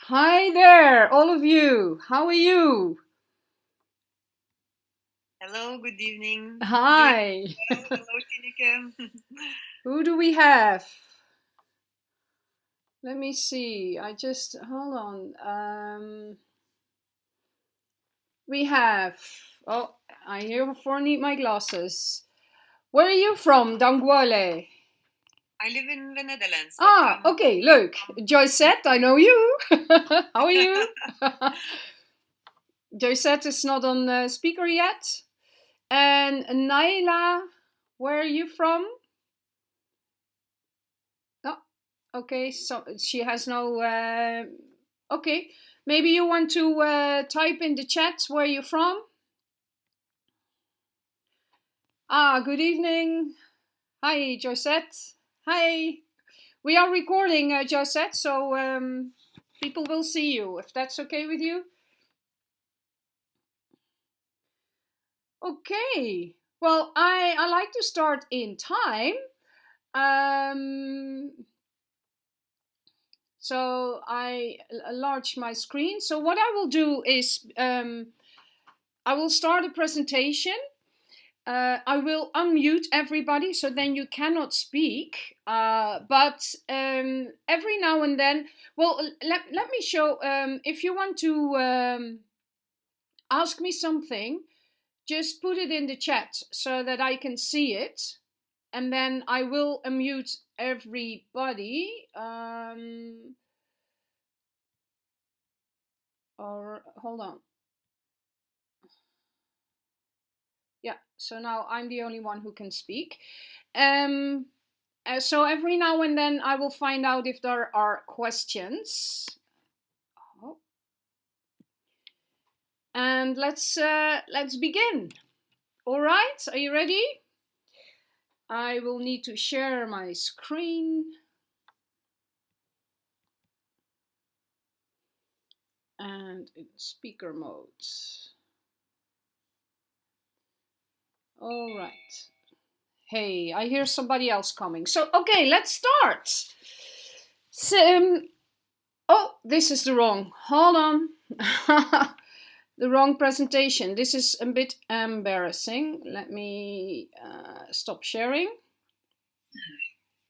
Hi there, all of you. How are you? Hello, good evening. Doing Hi. well. Hello, Tineke. Who do we have? Let me see. I just hold on. We have. Oh, I herefore need my glasses. Where are you from, Dangwale? I live in the Netherlands, but Ah, okay. Look, Joycette, I know you. How are you? Joycette is not on speaker yet. And Naila, where are you from? Oh, okay, so she has no. Okay, maybe you want to type in the chat where you're from. Ah, good evening. Hi, Josette. Hi. We are recording, Josette, so people will see you if that's okay with you. Okay. Well, I like to start in time. Um, so I enlarge my screen. So what I will do is I will start a presentation. I will unmute everybody so then you cannot speak. But every now and then, well, let me show. If you want to ask me something, just put it in the chat so that I can see it. And then I will unmute everybody. Or hold on. Yeah, so now I'm the only one who can speak. Um, so every now and then I will find out if there are questions. Oh. And let's begin. All right, are you ready? I will need to share my screen and in speaker mode. All right. Hey, I hear somebody else coming. So okay, let's start. So, oh, this is the wrong. Hold on. The wrong presentation. This is a bit embarrassing. Let me stop sharing.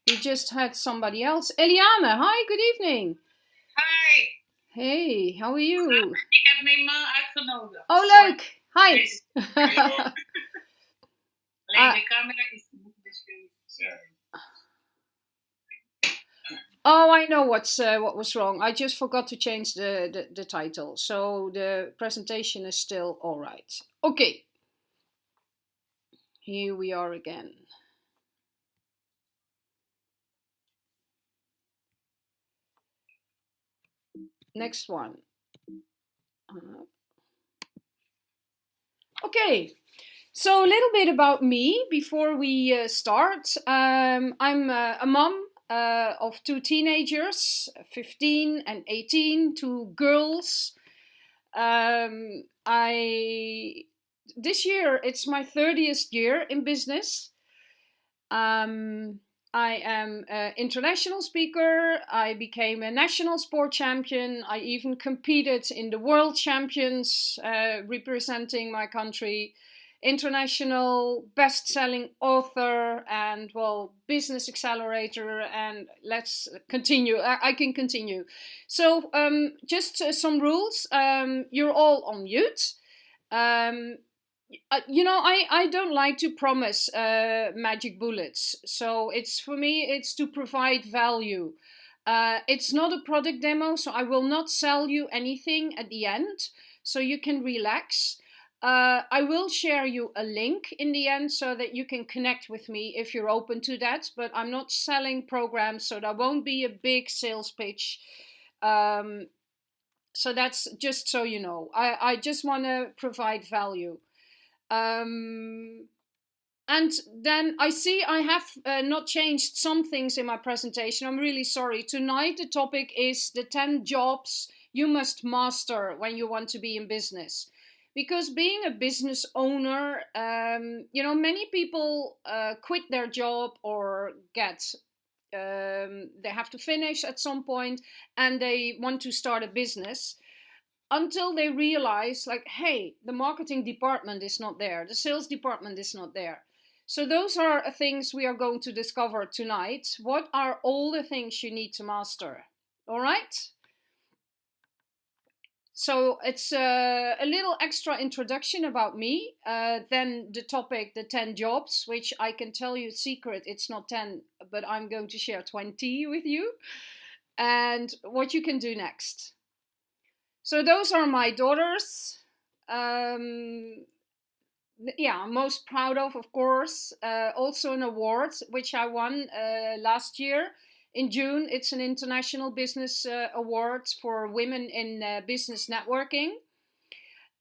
We just had somebody else. Eliane, hi, good evening. Hi, Hey, how are you? ik heb mijn man uitgenodigd. Oh, Sorry. leuk. Hi. Yes. Hallo. Alleen de camera is niet beschreven. Oh, I know what was wrong. I just forgot to change the title. So the presentation is still all right. Okay, here we are again. Next one. Okay, so a little bit about me before we start. I'm a mom of two teenagers, 15 and 18, two girls. I this year it's my 30th year in business. Um, I am an international speaker. I became a national sport champion. I even competed in the world champions representing my country. International best-selling author and well business accelerator, and let's continue. I can continue. So just some rules. You're all on mute. Um, I don't like to promise magic bullets. So it's for me, it's to provide value. It's not a product demo, so I will not sell you anything at the end. So you can relax. I will share you a link in the end so that you can connect with me if you're open to that. But I'm not selling programs, so there won't be a big sales pitch. Um, so that's just so you know. I just want to provide value. Um, and then I see I have not changed some things in my presentation. I'm really sorry. Tonight the topic is the 10 jobs you must master when you want to be in business. Because being a business owner, many people quit their job or get they have to finish at some point, and they want to start a business, until they realize, like, hey, the marketing department is not there, the sales department is not there. So those are things we are going to discover tonight. What are all the things you need to master? All right? So it's a little extra introduction about me. Then the topic, the 10 jobs, which I can tell you secret, it's not 10, but I'm going to share 20 with you. And what you can do next. So those are my daughters. Yeah, I'm most proud of course. Also an award which I won last year in June. It's an international business award for women in business networking.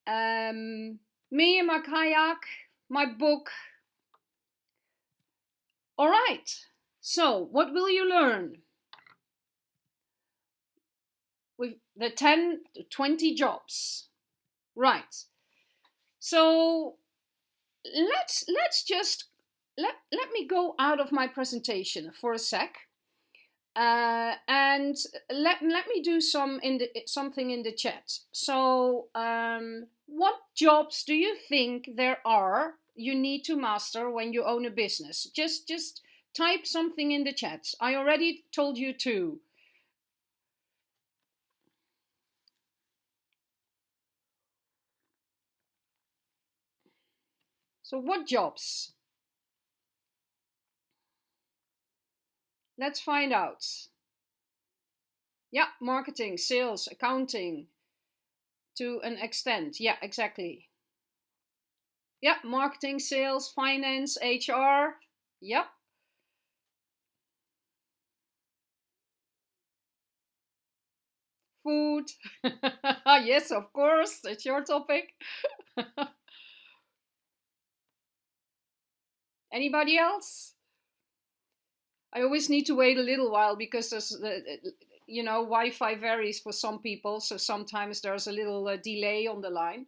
Me and my kayak, my book. All right. So what will you learn? With the 10 to 20 jobs. Right. So let's just let me go out of my presentation for a sec, and let me do something in the chat. So what jobs do you think there are you need to master when you own a business? Just type something in the chat. I already told you two. So what jobs? Let's find out. Yeah, marketing, sales, accounting, to an extent. Yeah, exactly. Yeah, marketing, sales, finance, HR. Yep. Food. Yes, of course, it's your topic. Anybody else? I always need to wait a little while because there's, Wi-Fi varies for some people, so sometimes there's a little delay on the line.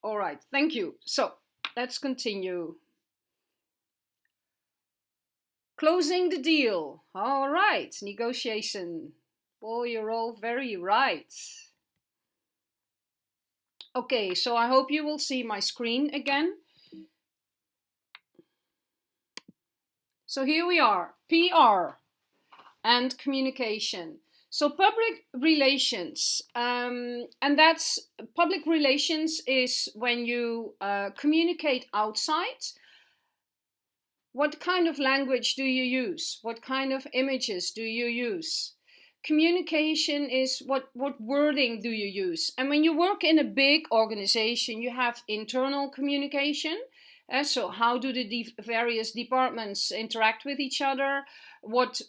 All right, thank you. So let's continue. Closing the deal. All right, negotiation. Oh, you're all very right. Okay, so I hope you will see my screen again. So here we are, PR and communication. So public relations, and that's public relations is when you communicate outside. What kind of language do you use? What kind of images do you use? Communication is what wording do you use? And when you work in a big organization, you have internal communication. So how do the various departments interact with each other? What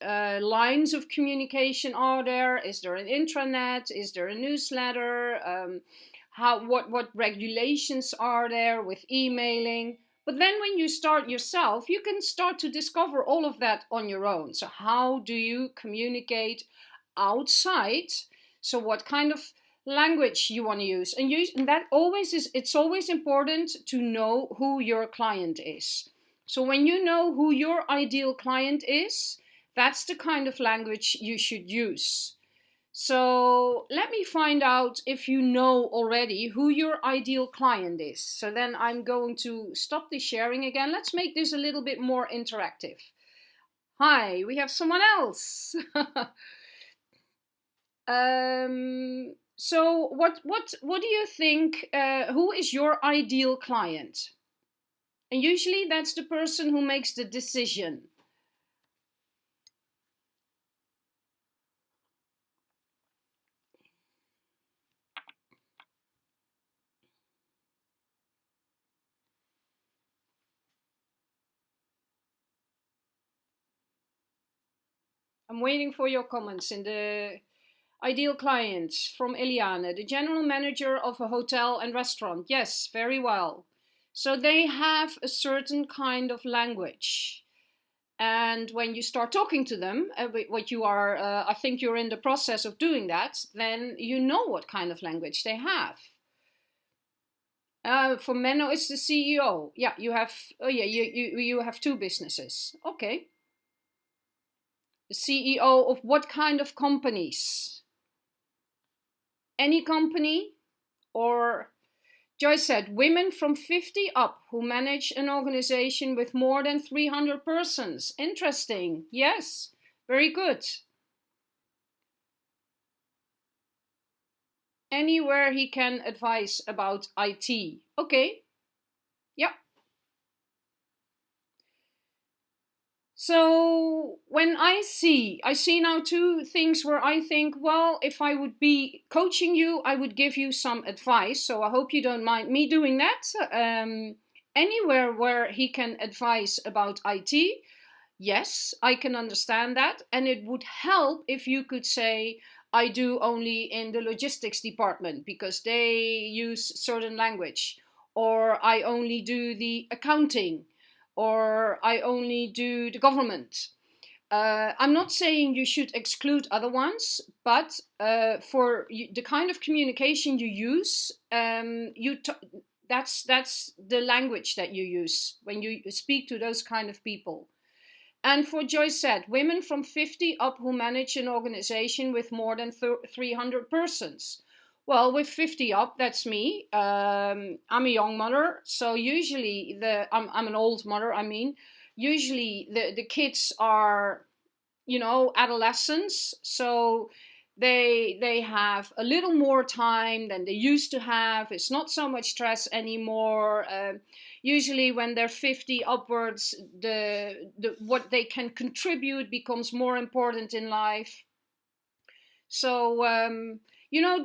lines of communication are there? Is there an intranet? Is there a newsletter? What regulations are there with emailing? But then when you start yourself, you can start to discover all of that on your own. So how do you communicate outside? So what kind of language you want to use? And that always is, it's always important to know who your client is. So when you know who your ideal client is, that's the kind of language you should use. So let me find out if you know already who your ideal client is. So then I'm going to stop the sharing again. Let's make this a little bit more interactive. Hi, we have someone else. So what do you think, who is your ideal client? And usually that's the person who makes the decision. I'm waiting for your comments in the ideal client from Eliane, the general manager of a hotel and restaurant. Yes, very well. So they have a certain kind of language. And when you start talking to them, what you are, I think you're in the process of doing that, then you know what kind of language they have. For Menno, it's the CEO. Yeah, you have. Oh yeah, you have two businesses. Okay. The CEO of what kind of companies? Any company? Or Joyce said, women from 50 up who manage an organization with more than 300 persons. Interesting. Yes, very good. Anywhere he can advise about IT. Okay. Yeah. So when I see now two things where I think, well, if I would be coaching you, I would give you some advice. So I hope you don't mind me doing that. Anywhere where he can advise about IT, yes, I can understand that. And it would help if you could say, I do only in the logistics department because they use certain language, or I only do the accounting, or I only do the government. I'm not saying you should exclude other ones, but for the kind of communication you use, that's the language that you use when you speak to those kind of people. And for Joyce said, women from 50 up who manage an organization with more than 300 persons. Well, with 50 up, that's me. I'm a young mother, so usually I'm an old mother. I mean, usually the kids are, adolescents, so they have a little more time than they used to have. It's not so much stress anymore. Usually, when they're 50 upwards, the what they can contribute becomes more important in life. So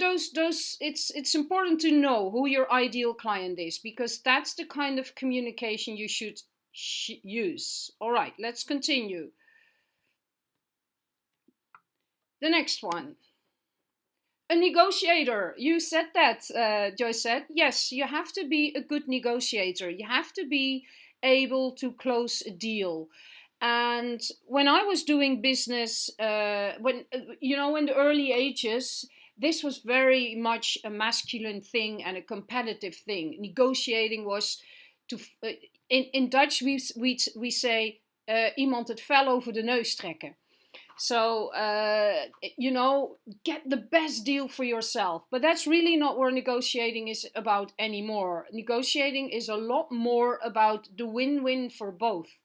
those it's important to know who your ideal client is, because that's the kind of communication you should use. All right, let's continue. The next one. A negotiator. You said that, Joyce said. Yes, you have to be a good negotiator. You have to be able to close a deal. And when I was doing business, in the early ages, this was very much a masculine thing and a competitive thing. Negotiating was to, in Dutch we say, iemand het vel over de neus trekken. So, get the best deal for yourself. But that's really not what negotiating is about anymore. Negotiating is a lot more about the win-win for both.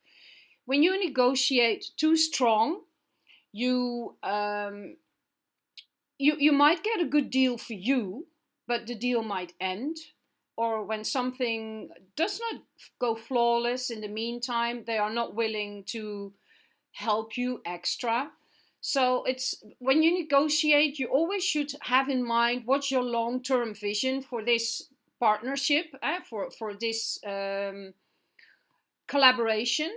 When you negotiate too strong, you might get a good deal for you, but the deal might end. Or when something does not go flawless in the meantime, they are not willing to help you extra. So it's when you negotiate, you always should have in mind what's your long-term vision for this partnership, for this collaboration.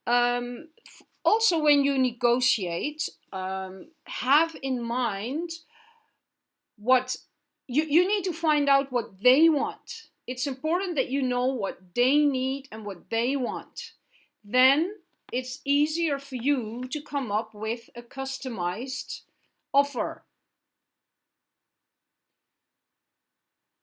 Also, when you negotiate, have in mind what you need to find out what they want. It's important that you know what they need and what they want. Then it's easier for you to come up with a customized offer.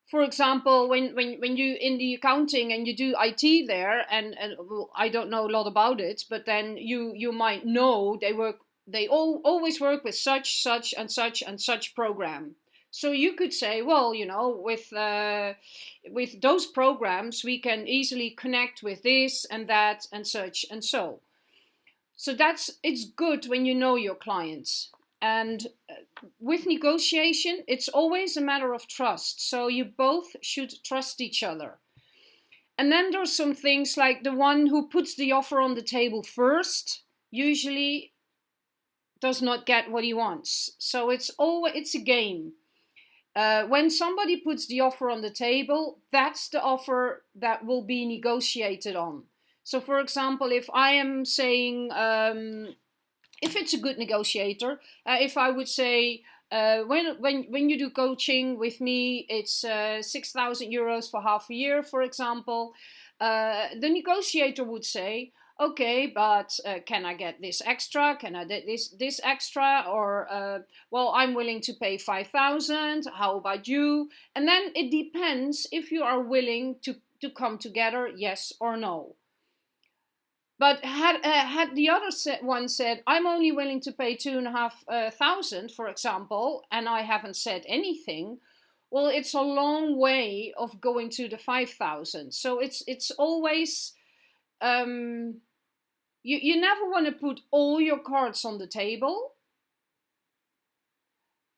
For example, when you in the accounting and you do IT there, and well, I don't know a lot about it, but then you might know they always work with such and such program. So you could say, well, with those programs we can easily connect with this and that and such and so. So it's good when you know your clients. And with negotiation, it's always a matter of trust. So you both should trust each other. And then there's some things like the one who puts the offer on the table first usually does not get what he wants. So it's a game. When somebody puts the offer on the table, that's the offer that will be negotiated on. So, for example, if I am saying, if it's a good negotiator, if I would say, when you do coaching with me, it's 6,000 euros for half a year, for example, the negotiator would say, Okay, but can I get this extra? Can I get this extra? Or well, I'm willing to pay 5,000. How about you? And then it depends if you are willing to come together, yes or no. But had the other one said, I'm only willing to pay 2,500, for example, and I haven't said anything, well, it's a long way of going to the 5,000. So it's always you never want to put all your cards on the table.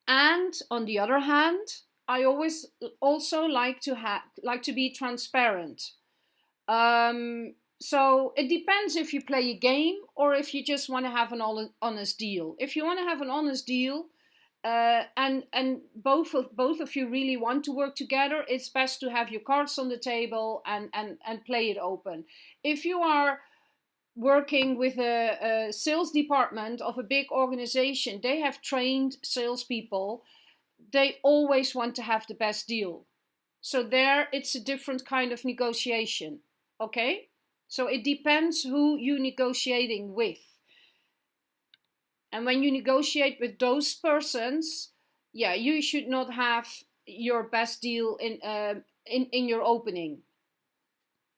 And on the other hand, I always also like to be transparent. So it depends if you play a game or if you just want to have an honest deal. If you want to have an honest deal, and both of you really want to work together, it's best to have your cards on the table and play it open. If you are working with a sales department of a big organization, they have trained salespeople. They always want to have the best deal. So there, it's a different kind of negotiation. Okay? So it depends who you're negotiating with. And when you negotiate with those persons, yeah, you should not have your best deal in your opening,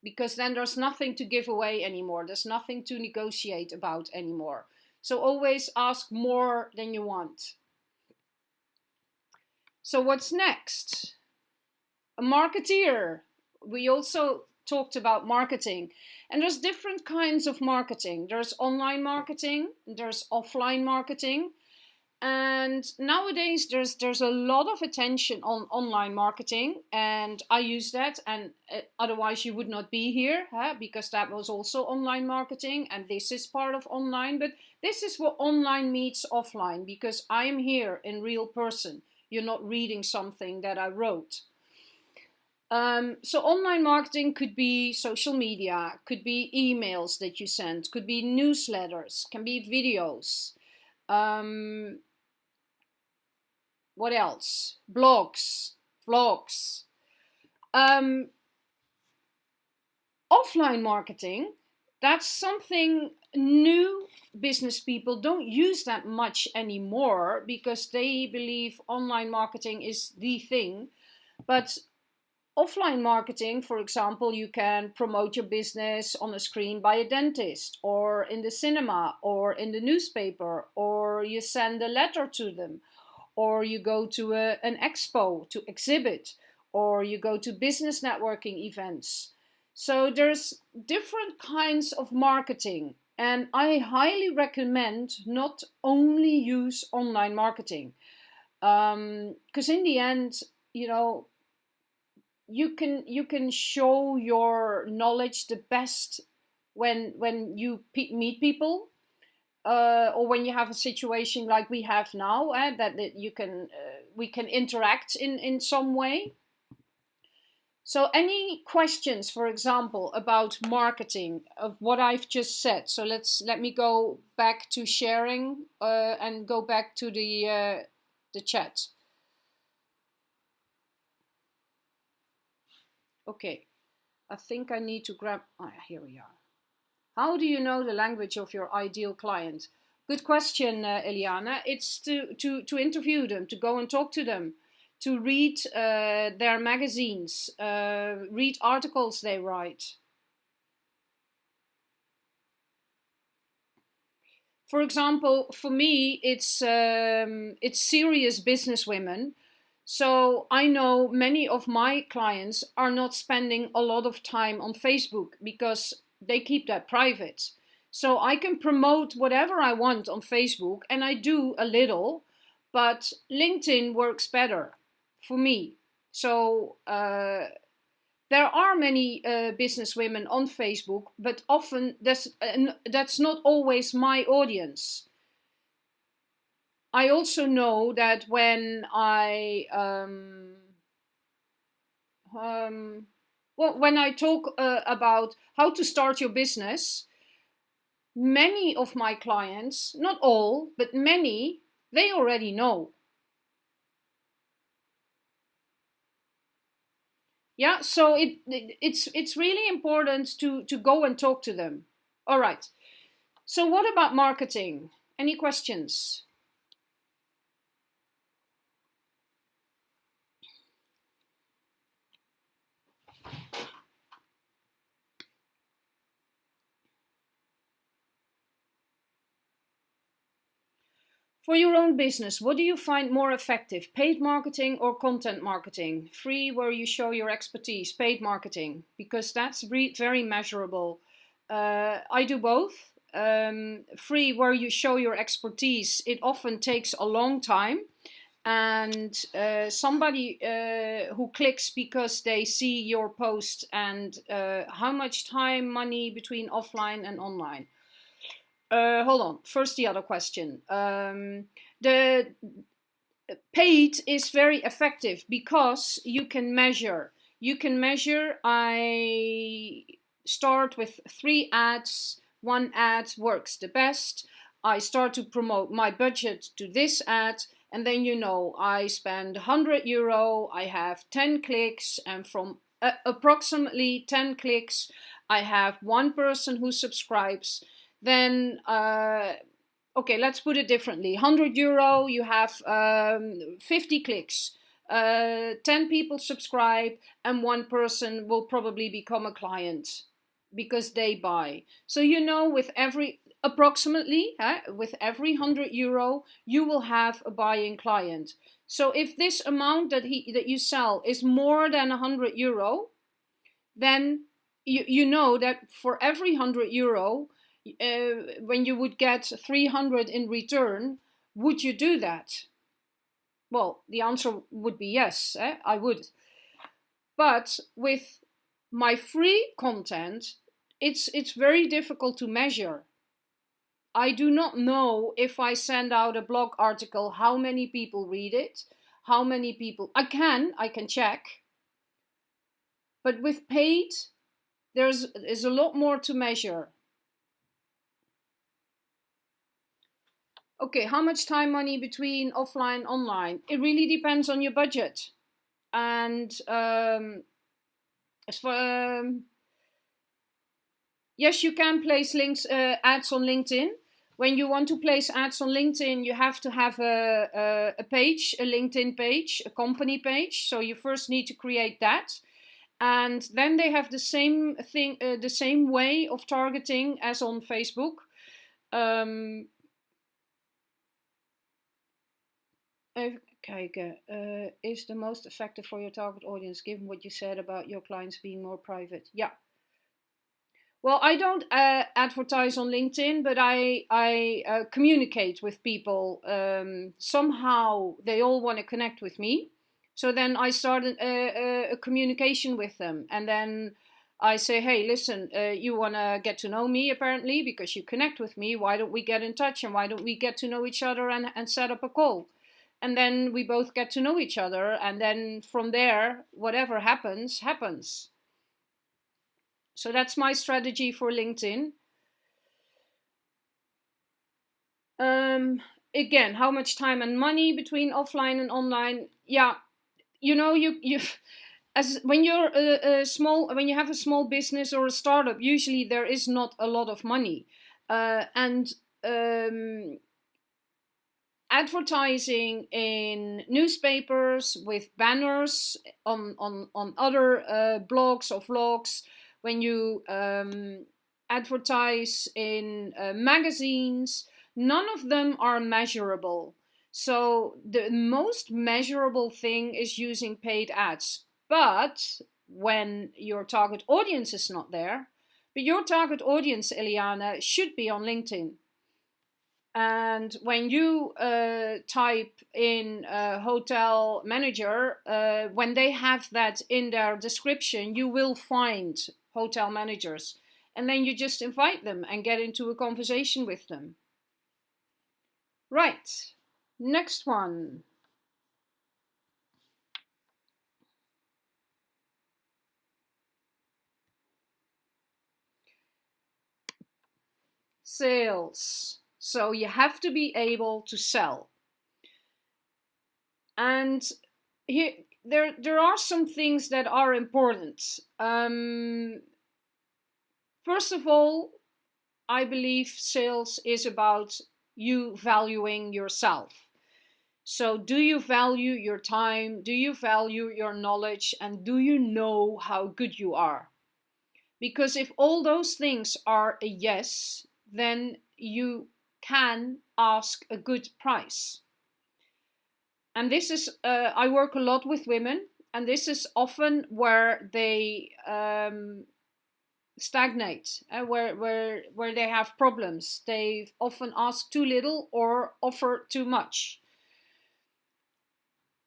because then there's nothing to give away anymore. There's nothing to negotiate about anymore. So always ask more than you want. So what's next? A marketeer. We also talked about marketing. And there's different kinds of marketing. There's online marketing, there's offline marketing. And nowadays there's a lot of attention on online marketing, and I use that, and otherwise you would not be here, huh? Because that was also online marketing, and this is part of online. But this is what online meets offline, because I am here in real person. You're not reading something that I wrote. So online marketing could be social media, could be emails that you send, could be newsletters, can be videos. What else? Blogs, vlogs. Offline marketing, that's something new. Business people don't use that much anymore because they believe online marketing is the thing. But offline marketing, for example, you can promote your business on a screen by a dentist, or in the cinema, or in the newspaper, or you send a letter to them, or you go to an expo to exhibit, or you go to business networking events. So there's different kinds of marketing, and I highly recommend not only use online marketing, because in the end, you know, you can show your knowledge the best when you meet people, or when you have a situation like we have now, that you can we can interact in some way. So any questions, for example, about marketing of what I've just said? So let me go back to sharing, and go back to the chat. Okay, I think I need to grab. Here we are. How do you know the language of your ideal client? Good question, Eliana. It's to interview them, to go and talk to them, to read their magazines, read articles they write. For example, for me, it's serious businesswomen. So I know many of my clients are not spending a lot of time on Facebook because they keep that private. So I can promote whatever I want on Facebook, and I do a little, but LinkedIn works better for me. So there are many business women on Facebook, but often that's not always my audience. I also know that when when I talk about how to start your business, many of my clients, not all, but many, they already know. Yeah, so it's really important to go and talk to them. All right. So what about marketing? Any questions? For your own business, what do you find more effective? Paid marketing or content marketing? Free, where you show your expertise. Paid marketing, because that's very measurable. I do both. Free, where you show your expertise, it often takes a long time. And somebody who clicks because they see your post, and how much time, money between offline and online. Hold on. First, the other question. The paid is very effective because you can measure. You can measure. I start with 3 ads. 1 ad works the best. I start to promote my budget to this ad, and then I spend €100. I have 10 clicks, and from approximately 10 clicks, I have 1 person who subscribes. Then okay, let's put it differently. €100, you have 50 clicks, 10 people subscribe, and 1 person will probably become a client because they buy. So with every approximately with every €100, you will have a buying client. So if this amount that you sell is more than €100, then you know that for every €100, when you would get 300 in return, would you do that? Well, the answer would be yes, I would. But with my free content, it's very difficult to measure. I do not know if I send out a blog article, how many people read it, how many people. I can check. But with paid, there's a lot more to measure. Okay, how much time, money between offline, online? It really depends on your budget. And as for yes, you can place ads on LinkedIn. When you want to place ads on LinkedIn, you have to have a page, a LinkedIn page, a company page. So you first need to create that. And then they have the same thing, the same way of targeting as on Facebook. Kijken, is the most effective for your target audience, given what you said about your clients being more private? Yeah. Well, I don't advertise on LinkedIn, but I communicate with people. Somehow they all want to connect with me. So then I started a communication with them. And then I say, hey, listen, you want to get to know me apparently because you connect with me. Why don't we get in touch, and why don't we get to know each other and set up a call? And then we both get to know each other. And then from there, whatever happens, happens. So that's my strategy for LinkedIn. Again, how much time and money between offline and online? Yeah, you as when you're when you have a small business or a startup, usually there is not a lot of money, and advertising in newspapers with banners on other blogs or vlogs, when you advertise in magazines, none of them are measurable. So the most measurable thing is using paid ads. But when your target audience is not there, but your target audience, Eliana, should be on LinkedIn. And when you type in hotel manager, when they have that in their description, you will find hotel managers. And then you just invite them and get into a conversation with them. Right. Next one. Sales. So you have to be able to sell. And here there are some things that are important. First of all, I believe sales is about you valuing yourself. So, do you value your time? Do you value your knowledge? And do you know how good you are? Because if all those things are a yes, then you can ask a good price. And this is, I work a lot with women, and this is often where they stagnate, where they have problems. They often ask too little or offer too much.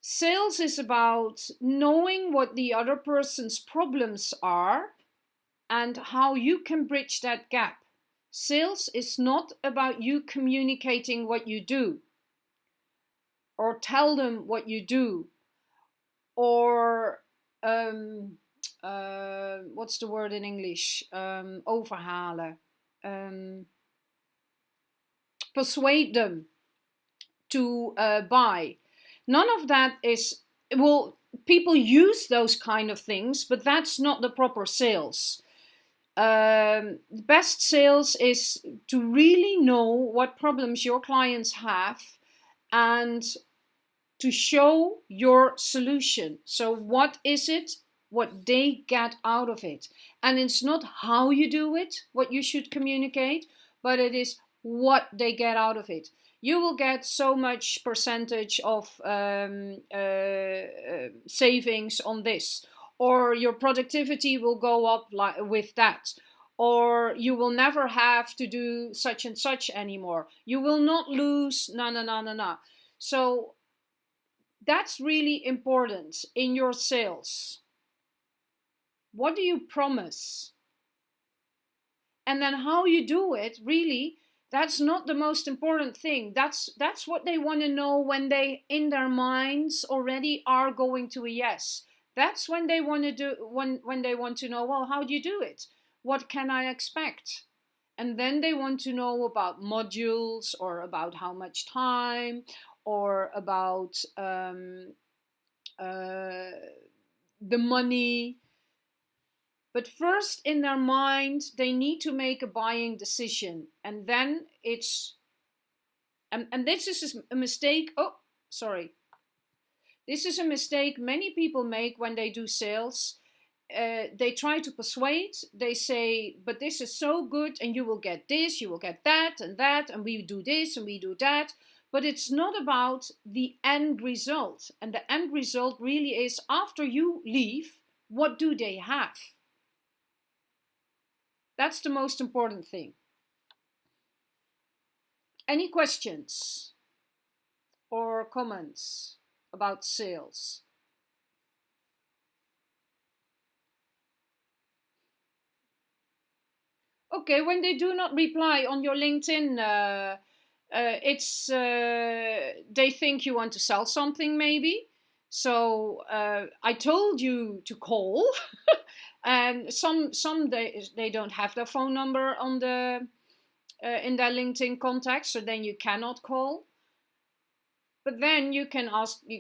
Sales is about knowing what the other person's problems are and how you can bridge that gap. Sales is not about you communicating what you do or tell them what you do or what's the word in English? Overhalen. Persuade them to buy. None of that is, well, people use those kind of things, but that's not the proper sales. Best sales is to really know what problems your clients have and to show your solution. So what is it, what they get out of it? And it's not how you do it, what you should communicate, but it is what they get out of it. You will get so much percentage of savings on this, or your productivity will go up with that, or you will never have to do such and such anymore. You will not lose, no. So that's really important in your sales. What do you promise? And then how you do it, really, that's not the most important thing. That's what they want to know when they, in their minds, already are going to a yes. That's when they want to do, when they want to know, well, how do you do it? What can I expect? And then they want to know about modules or about how much time or about the money. But first, in their mind, they need to make a buying decision. And then it's, and this is a mistake. Oh, sorry. This is a mistake many people make when they do sales. They try to persuade. They say, but this is so good, and you will get this, you will get that, and we do this, and we do that. But it's not about the end result. And the end result really is, after you leave, what do they have? That's the most important thing. Any questions or comments about sales? Okay, when they do not reply on your LinkedIn, it's they think you want to sell something, maybe. So I told you to call, and some they don't have their phone number on the in their LinkedIn contacts, so then you cannot call. But then you can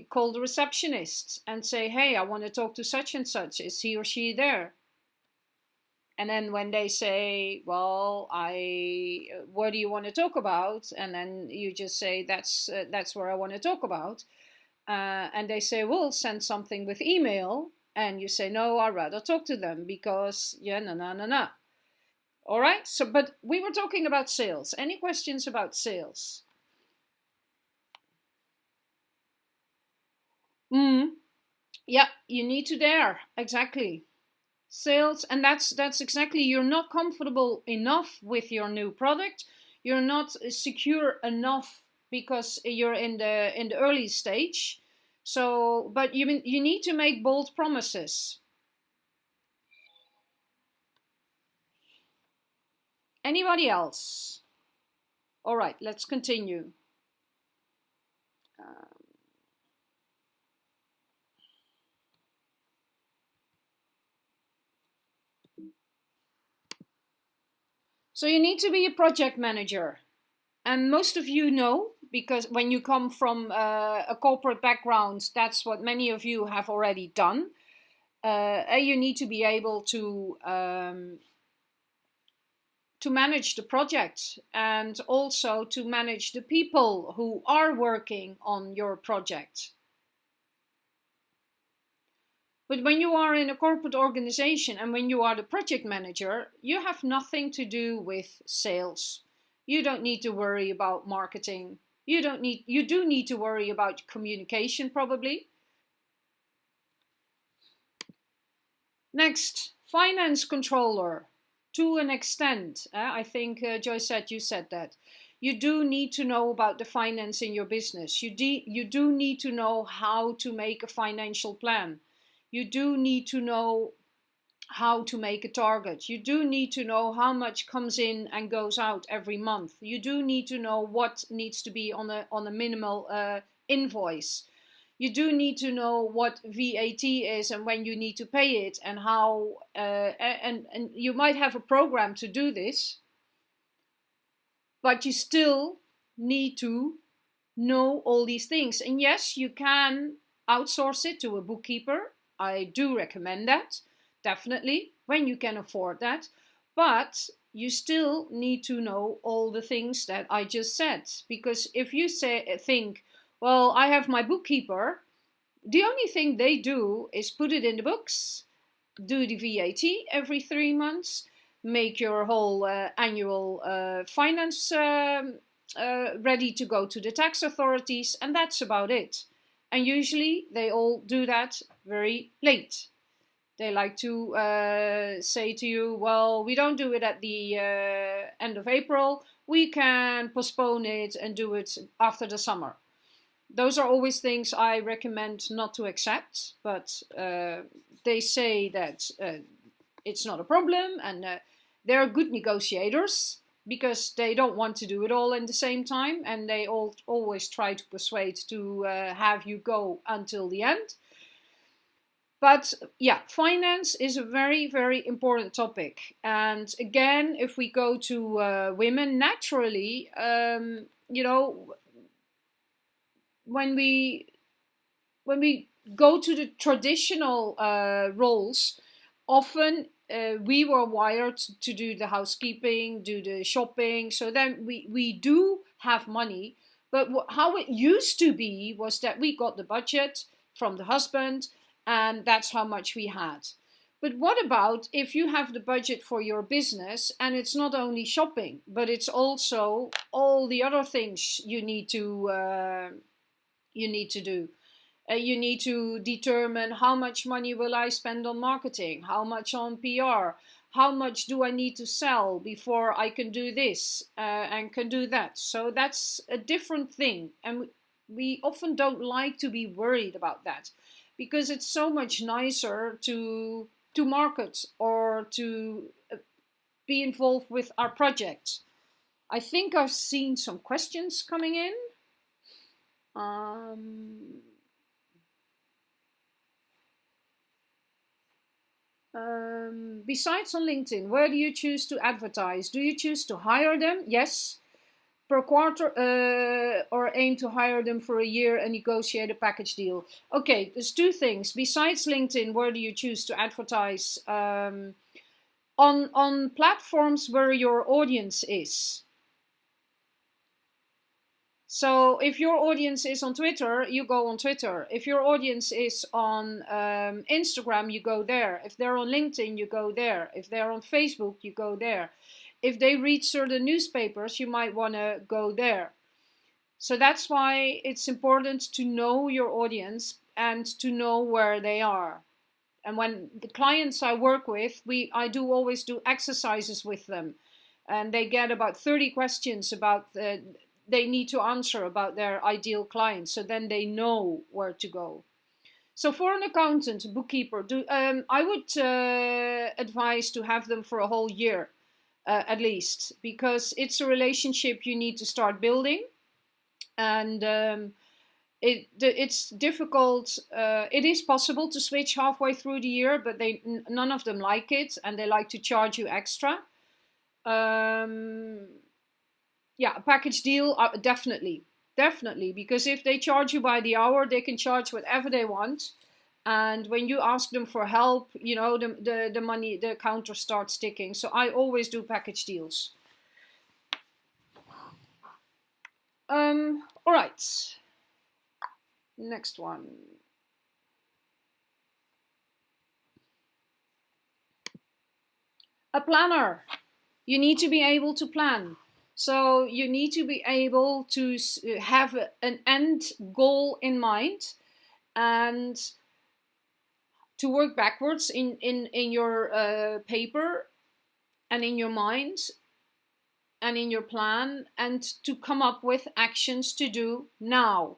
call the receptionist and say, hey, I want to talk to such and such. Is he or she there? And then when they say, well, what do you want to talk about? And then you just say, that's where I want to talk about. And they say, well, send something with email. And you say, no, I'd rather talk to them because, yeah, no. All right. So, but we were talking about sales. Any questions about sales? Yeah, you need to dare. Exactly. Sales, and that's exactly, you're not comfortable enough with your new product. You're not secure enough because you're in the early stage. So, but you need to make bold promises. Anybody else? All right, let's continue. So you need to be a project manager. And most of you know, because when you come from a corporate background, that's what many of you have already done. You need to be able to to manage the project and also to manage the people who are working on your project. But when you are in a corporate organization and when you are the project manager, you have nothing to do with sales. You don't need to worry about marketing. You do need to worry about communication probably. Next, finance controller. To an extent, I think Joyce said you said that. You do need to know about the finance in your business. You do need to know how to make a financial plan. You do need to know how to make a target. You do need to know how much comes in and goes out every month. You do need to know what needs to be on a minimal invoice. You do need to know what VAT is and when you need to pay it and how, and you might have a program to do this, but you still need to know all these things. And yes, you can outsource it to a bookkeeper. I do recommend that, definitely, when you can afford that. But you still need to know all the things that I just said. Because if you think, well, I have my bookkeeper, the only thing they do is put it in the books, do the VAT every 3 months, make your whole annual finance ready to go to the tax authorities, and that's about it. And usually they all do that very late. They like to say to you, well, we don't do it at the end of April. We can postpone it and do it after the summer. Those are always things I recommend not to accept, but they say that it's not a problem, and they're good negotiators because they don't want to do it all in the same time, and they always try to persuade to have you go until the end. But yeah, finance is a very, very important topic. And again, if we go to women, naturally, you know, when we go to the traditional roles, often we were wired to do the housekeeping, do the shopping. So then we do have money. But how it used to be was that we got the budget from the husband, and that's how much we had. But what about if you have the budget for your business and it's not only shopping, but it's also all the other things you need to do. You need to determine how much money will I spend on marketing, how much on PR, how much do I need to sell before I can do this and can do that. So that's a different thing. And we often don't like to be worried about that because it's so much nicer to market or to be involved with our project. I think I've seen some questions coming in. Besides on LinkedIn, where do you choose to advertise? Do you choose to hire them? Yes. Per quarter or aim to hire them for a year and negotiate a package deal? Okay, there's two things. Besides LinkedIn, where do you choose to advertise? On platforms where your audience is. So if your audience is on Twitter, you go on Twitter. If your audience is on Instagram, you go there. If they're on LinkedIn, you go there. If they're on Facebook, you go there. If they read certain newspapers, you might want to go there. So that's why it's important to know your audience and to know where they are. And when the clients I work with, I do always do exercises with them. And they get about 30 questions about they need to answer about their ideal clients, so then they know where to go. So for an accountant, bookkeeper, I would advise to have them for a whole year at least, because it's a relationship you need to start building, and it's difficult. It is possible to switch halfway through the year, but none of them like it, and they like to charge you extra. Yeah, a package deal, definitely, because if they charge you by the hour, they can charge whatever they want, And when you ask them for help, the money, the counter starts ticking. So I always do package deals. All right. Next one. A planner. You need to be able to plan. So you need to be able to have an end goal in mind, and to work backwards in your paper and in your mind and in your plan, and to come up with actions to do now.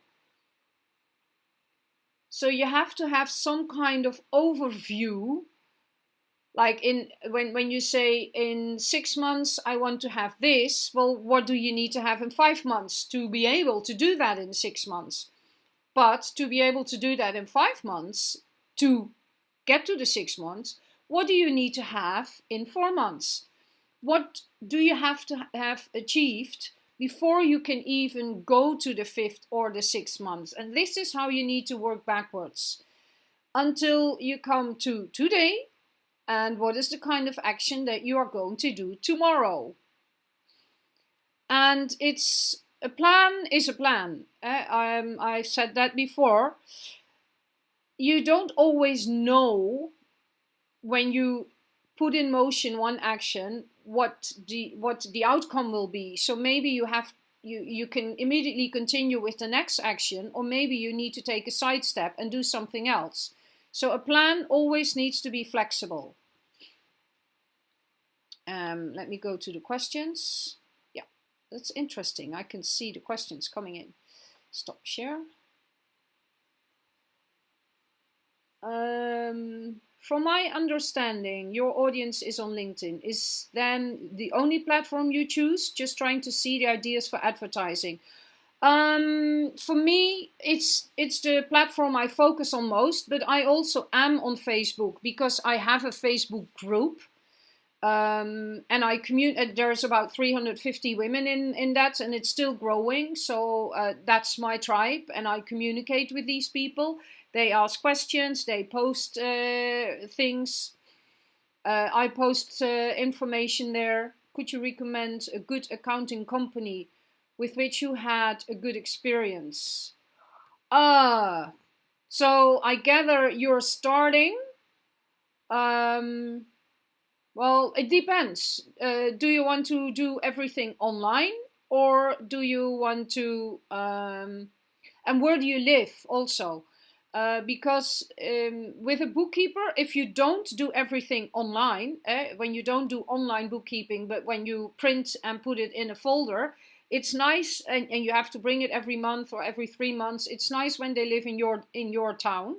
So you have to have some kind of overview, like when you say in 6 months I want to have this. Well, what do you need to have in 5 months to be able to do that in 6 months? But to be able to do that in 5 months, to get to the 6 months, what do you need to have in 4 months? What do you have to have achieved before you can even go to the 5th or the 6th month? And this is how you need to work backwards until you come to today, and what is the kind of action that you are going to do tomorrow. And a plan is a plan. I've said that before. You don't always know, when you put in motion one action, what the outcome will be. So maybe you can immediately continue with the next action, or maybe you need to take a side step and do something else. So a plan always needs to be flexible. Let me go to the questions. Yeah, that's interesting. I can see the questions coming in. Stop share. From my understanding, your audience is on LinkedIn. Is then the only platform you choose? Just trying to see the ideas for advertising. For me, it's the platform I focus on most, but I also am on Facebook because I have a Facebook group. And I there's about 350 women in that, and it's still growing. So that's my tribe, and I communicate with these people. They ask questions, they post things. I post information there. Could you recommend a good accounting company with which you had a good experience? So I gather you're starting. Well, it depends. Do you want to do everything online, or do you want to, and where do you live also? Because with a bookkeeper, if you don't do everything online, when you don't do online bookkeeping, but when you print and put it in a folder, it's nice, and you have to bring it every month or every 3 months. It's nice when they live in your town.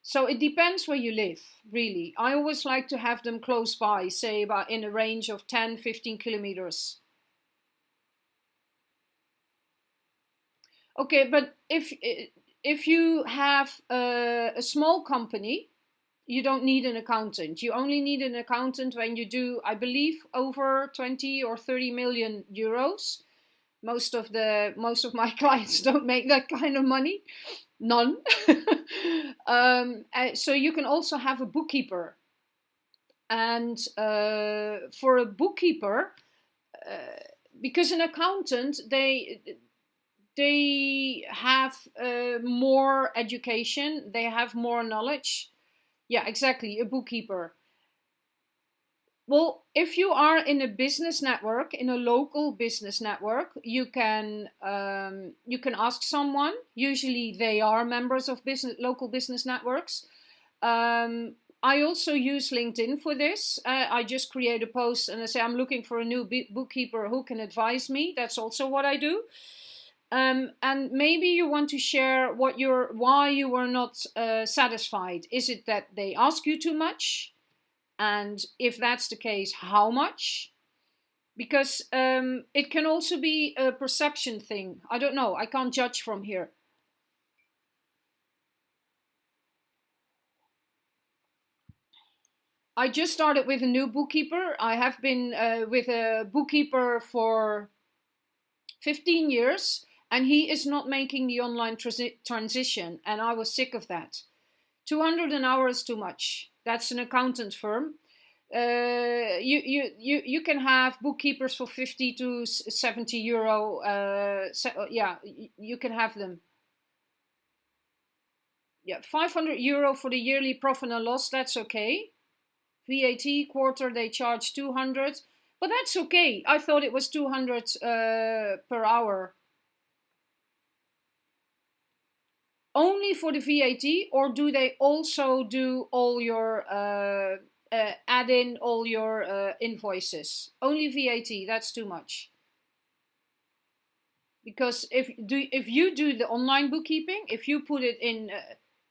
So it depends where you live, really. I always like to have them close by, say about in a range of 10, 15 kilometers. Okay, but if you have a small company, you don't need an accountant. You only need an accountant when you do, I believe, over 20 or 30 million euros. Most of my clients don't make that kind of money. None. So you can also have a bookkeeper. And for a bookkeeper, because an accountant, they have more education, they have more knowledge. Yeah, exactly, a bookkeeper. Well, if you are in a business network, in a local business network, you can ask someone. Usually, they are members of local business networks. I also use LinkedIn for this. I just create a post and I say I'm looking for a new bookkeeper who can advise me. That's also what I do. And maybe you want to share why you were not satisfied. Is it that they ask you too much? And if that's the case, how much? Because it can also be a perception thing. I don't know. I can't judge from here. I just started with a new bookkeeper. I have been with a bookkeeper for 15 years. And he is not making the online transition, and I was sick of that. 200 an hour is too much. That's an accountant firm. You can have bookkeepers for 50 to 70 euro. Yeah, you can have them. Yeah, 500 euro for the yearly profit and loss. That's okay. VAT quarter they charge 200, but that's okay. I thought it was 200 per hour. Only for the VAT, or do they also do all your add in all your invoices? Only VAT. That's too much. Because if you do the online bookkeeping, if you put it in,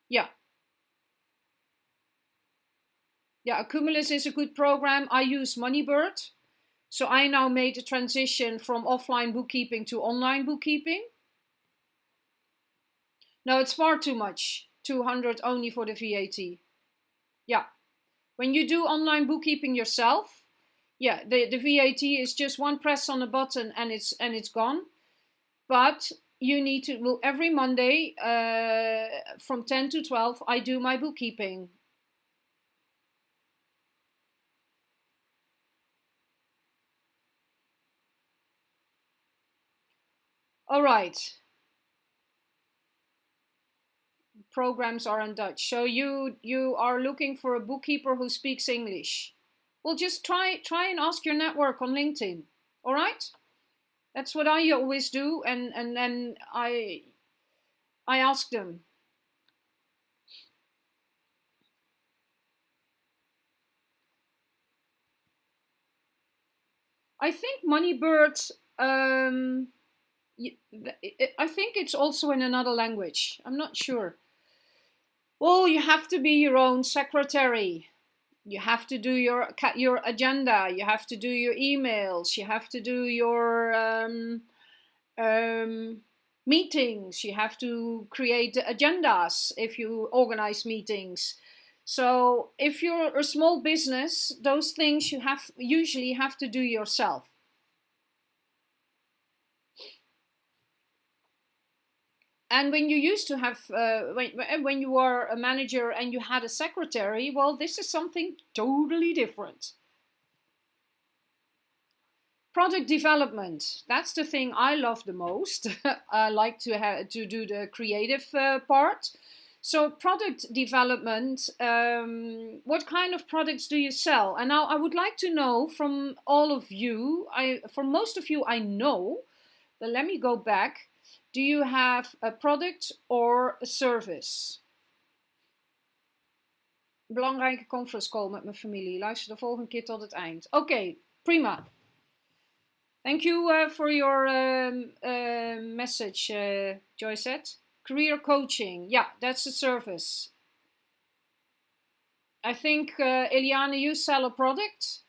yeah, Accumulus is a good program. I use Moneybird, so I now made a transition from offline bookkeeping to online bookkeeping. No, it's far too much. 200 only for the VAT. Yeah. When you do online bookkeeping yourself, yeah, the VAT is just one press on a button and it's gone. But you need to, well, every Monday from 10 to 12, I do my bookkeeping. All right. Programs are in Dutch. So you are looking for a bookkeeper who speaks English. Well, just try and ask your network on LinkedIn. All right? That's what I always do, and then I ask them. I think Moneybird. I think it's also in another language. I'm not sure. Well, you have to be your own secretary. You have to do your agenda. You have to do your emails. You have to do your meetings. You have to create agendas if you organize meetings. So if you're a small business, those things you usually have to do yourself. And when you used to have, when you were a manager and you had a secretary, well, this is something totally different. Product development, that's the thing I love the most. I like to do the creative part. So product development, what kind of products do you sell? And now I would like to know from all of you, for most of you I know, but let me go back. Do you have a product or a service? Belangrijke conference call met mijn familie. Luister de volgende keer tot het eind. Oké, prima. Thank you for your message, Joyce. Career coaching. Yeah, that's a service. I think, Eliane, you sell a product.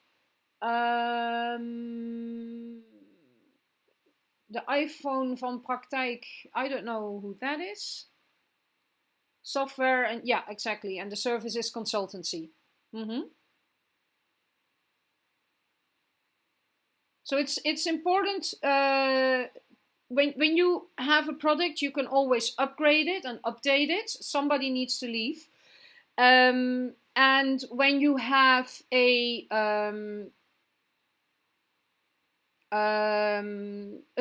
De iPhone van praktijk, I don't know who that is. Software, and yeah, exactly. And the service is consultancy. So it's important, when you have a product, you can always upgrade it and update it. Somebody needs to leave. And when you have a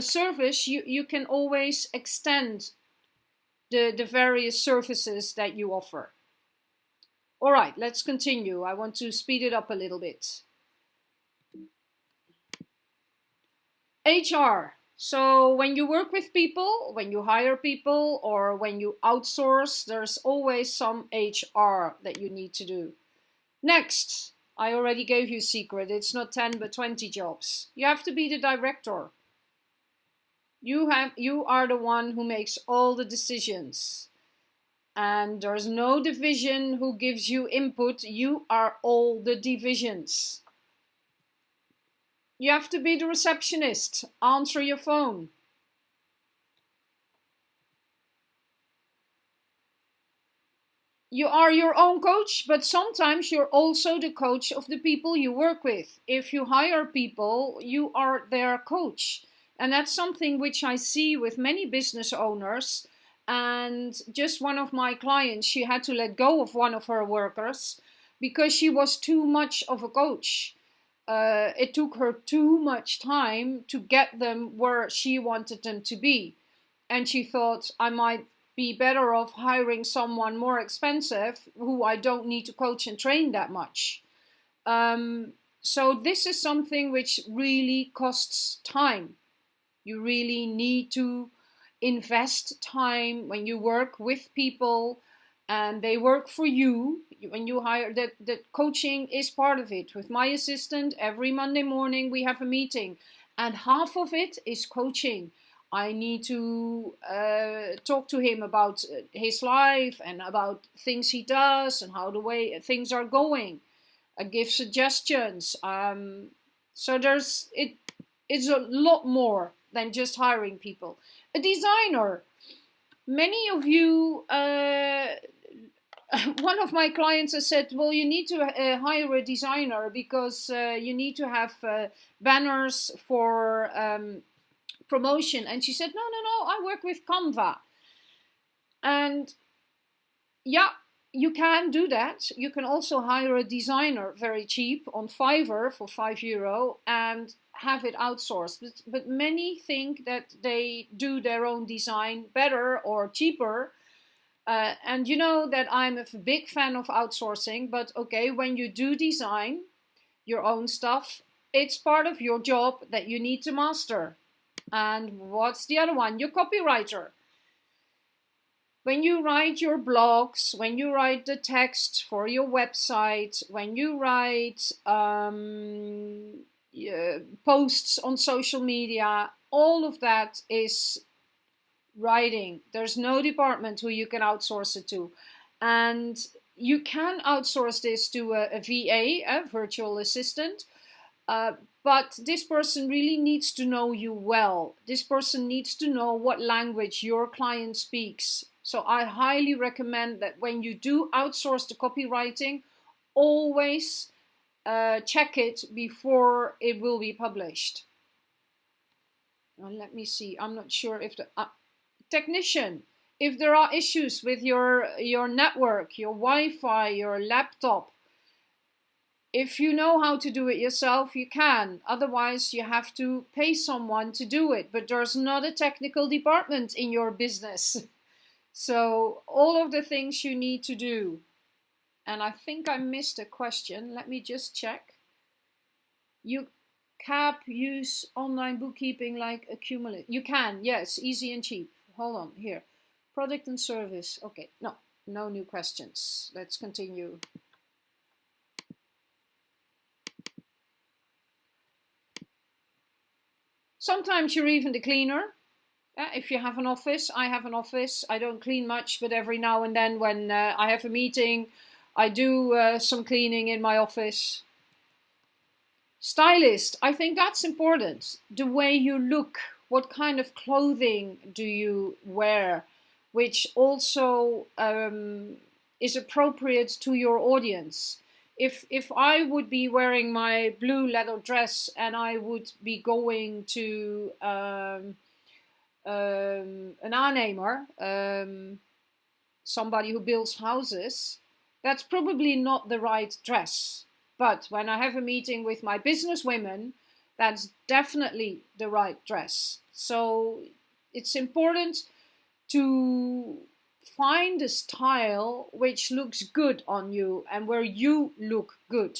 service, you can always extend the various services that you offer. All right, let's continue. I want to speed it up a little bit. HR. So when you work with people, when you hire people, or when you outsource, there's always some HR that you need to do. Next, I already gave you a secret. It's not 10 but 20 jobs. You have to be the director. You are the one who makes all the decisions. And there's no division who gives you input. You are all the divisions. You have to be the receptionist. Answer your phone. You are your own coach, but sometimes you're also the coach of the people you work with. If you hire people, you are their coach. And that's something which I see with many business owners. And just one of my clients, she had to let go of one of her workers because she was too much of a coach. It took her too much time to get them where she wanted them to be. And she thought, I might be better off hiring someone more expensive who I don't need to coach and train that much. So this is something which really costs time. You really need to invest time when you work with people and they work for you. When you hire, that coaching is part of it. With my assistant, every Monday morning we have a meeting, and half of it is coaching. I need to talk to him about his life and about things he does and how the way things are going. I give suggestions. So it's a lot more than just hiring people. A designer. Many of you, one of my clients has said, well, you need to hire a designer because you need to have banners for promotion. And she said, no, I work with Canva. And yeah, you can do that. You can also hire a designer very cheap on Fiverr for €5 and have it outsourced. But many think that they do their own design better or cheaper. And you know that I'm a big fan of outsourcing, but okay, when you do design your own stuff, it's part of your job that you need to master. And what's the other one? Your copywriter. When you write your blogs, when you write the text for your website, when you write posts on social media, all of that is writing. There's no department who you can outsource it to. And you can outsource this to a VA, a virtual assistant. But this person really needs to know you well. This person needs to know what language your client speaks. So I highly recommend that when you do outsource the copywriting, always check it before it will be published. Now, let me see. I'm not sure if the technician, if there are issues with your network, your Wi-Fi, your laptop, if you know how to do it yourself, you can. Otherwise, you have to pay someone to do it. But there's not a technical department in your business. So all of the things you need to do. And I think I missed a question. Let me just check. You can use online bookkeeping like Accumulate. You can, yes, easy and cheap. Hold on, here. Product and service. Okay, no new questions. Let's continue. Sometimes you're even the cleaner. If you have an office, I have an office. I don't clean much, but every now and then when I have a meeting, I do some cleaning in my office. Stylist, I think that's important. The way you look, what kind of clothing do you wear, which also is appropriate to your audience. If I would be wearing my blue leather dress and I would be going to an aannemer, somebody who builds houses, that's probably not the right dress. But when I have a meeting with my businesswomen, that's definitely the right dress. So it's important to find a style which looks good on you and where you look good.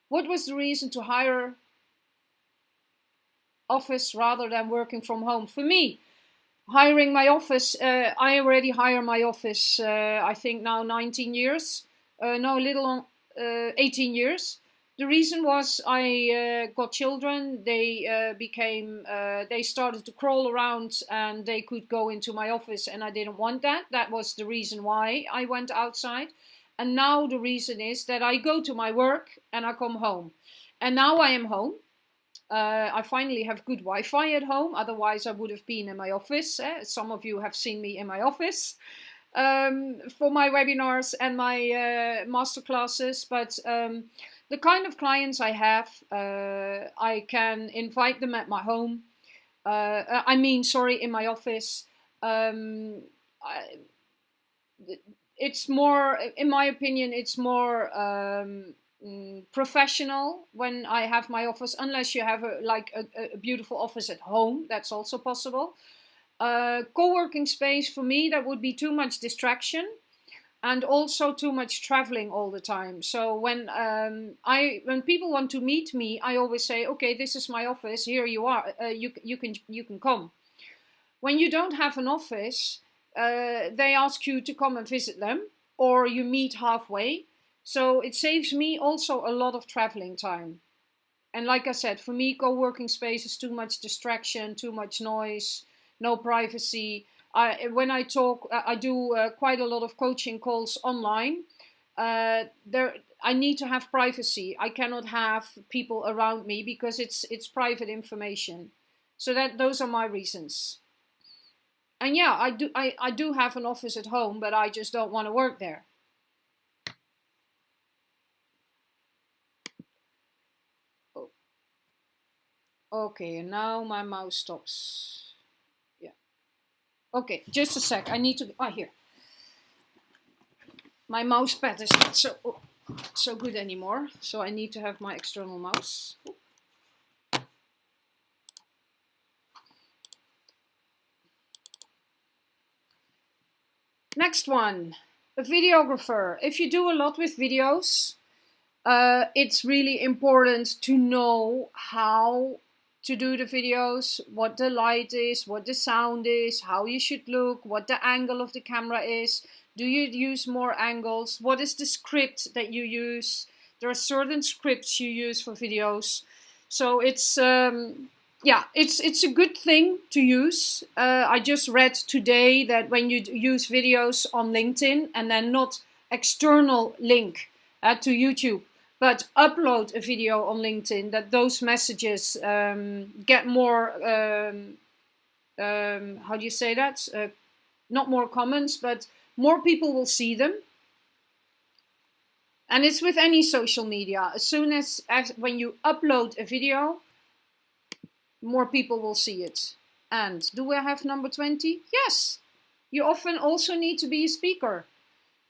What was the reason to hire office rather than working from home? For me, hiring my office, I already hire my office, I think now 19 years. No, a little on 18 years. The reason was I got children. They they started to crawl around and they could go into my office and I didn't want that. That was the reason why I went outside. And now the reason is that I go to my work and I come home. And now I am home. I finally have good Wi-Fi at home. Otherwise I would have been in my office. Some of you have seen me in my office. for my webinars and my master classes. But the kind of clients I have, I can invite them at my home. In my office. It's more, in my opinion, it's more professional when I have my office, unless you have a beautiful office at home. That's also possible. Co-working space, for me, that would be too much distraction and also too much traveling all the time. So when people want to meet me, I always say, okay, this is my office, here you are, you can come. When you don't have an office, they ask you to come and visit them, or you meet halfway. So it saves me also a lot of traveling time. And like I said, for me, co-working space is too much distraction, too much noise, no privacy. When I talk, I do quite a lot of coaching calls online. I need to have privacy. I cannot have people around me because it's private information. So those are my reasons. And yeah, I do have an office at home, but I just don't want to work there. Oh. Okay, and now my mouse stops. Yeah. Okay, just a sec. I need to. Here. My mouse pad is not so good anymore, so I need to have my external mouse. Next one, a videographer. If you do a lot with videos, it's really important to know how to do the videos, what the light is, what the sound is, how you should look, what the angle of the camera is. Do you use more angles? What is the script that you use? There are certain scripts you use for videos. So it's a good thing to use. I just read today that when you use videos on LinkedIn and then not external link to YouTube, but upload a video on LinkedIn, that those messages get more, how do you say that? Not more comments, but more people will see them. And it's with any social media. As soon as when you upload a video, more people will see it. And do I have number 20? Yes. You often also need to be a speaker,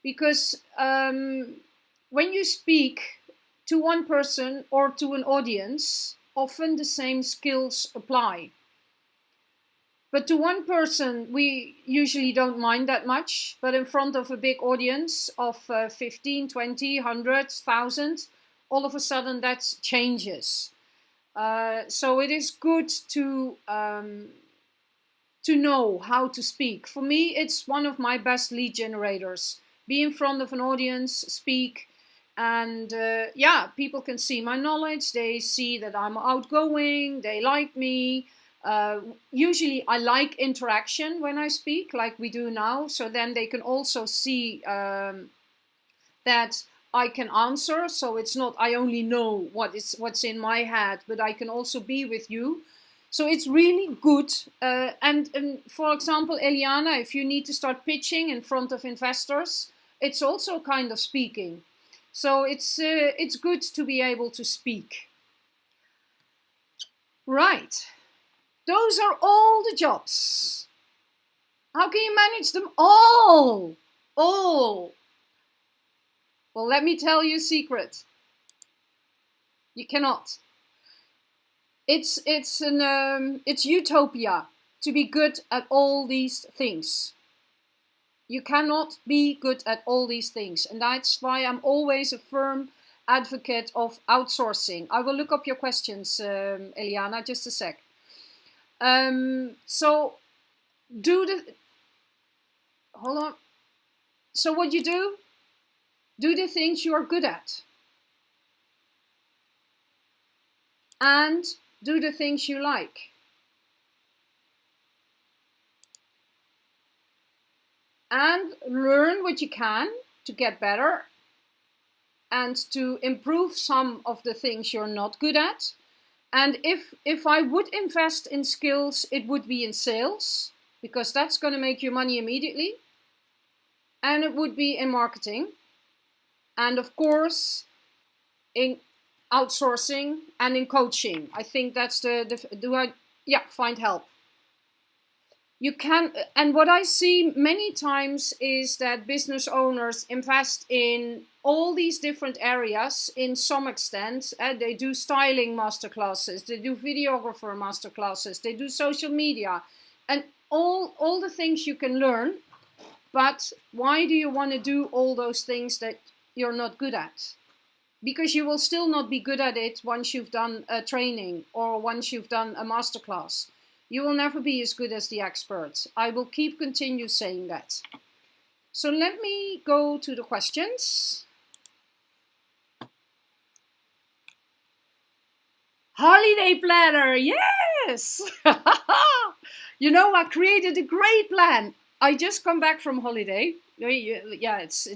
because when you speak to one person or to an audience, often the same skills apply. But to one person, we usually don't mind that much. But in front of a big audience of 15, 20, 100, 1,000, all of a sudden that changes. So it is good to know how to speak. For me, it's one of my best lead generators. Be in front of an audience, speak. And people can see my knowledge. They see that I'm outgoing. They like me. Usually I like interaction when I speak, like we do now. So then they can also see that I can answer. So it's not I only know what's in my head, but I can also be with you. So it's really good. And for example, Eliana, if you need to start pitching in front of investors, it's also kind of speaking. So it's good to be able to speak. Right. Those are all the jobs. How can you manage them all? All. Well, let me tell you a secret. You cannot. It's utopia to be good at all these things. You cannot be good at all these things. And that's why I'm always a firm advocate of outsourcing. I will look up your questions, Eliana, just a sec. So hold on. So what you do the things you are good at. And do the things you like. And learn what you can to get better and to improve some of the things you're not good at. And if I would invest in skills, it would be in sales, because that's going to make you money immediately. and it would be in marketing, and of course in outsourcing and in coaching. I think that's find help. You can, and what I see many times is that business owners invest in all these different areas in some extent. They do styling masterclasses, they do videographer masterclasses, they do social media, and all the things you can learn. But why do you want to do all those things that you're not good at? Because you will still not be good at it once you've done a training or once you've done a masterclass. You will never be as good as the experts. I will continue saying that. So let me go to the questions. Holiday planner, yes! You know, I created a great plan. I just come back from holiday. Yeah, it's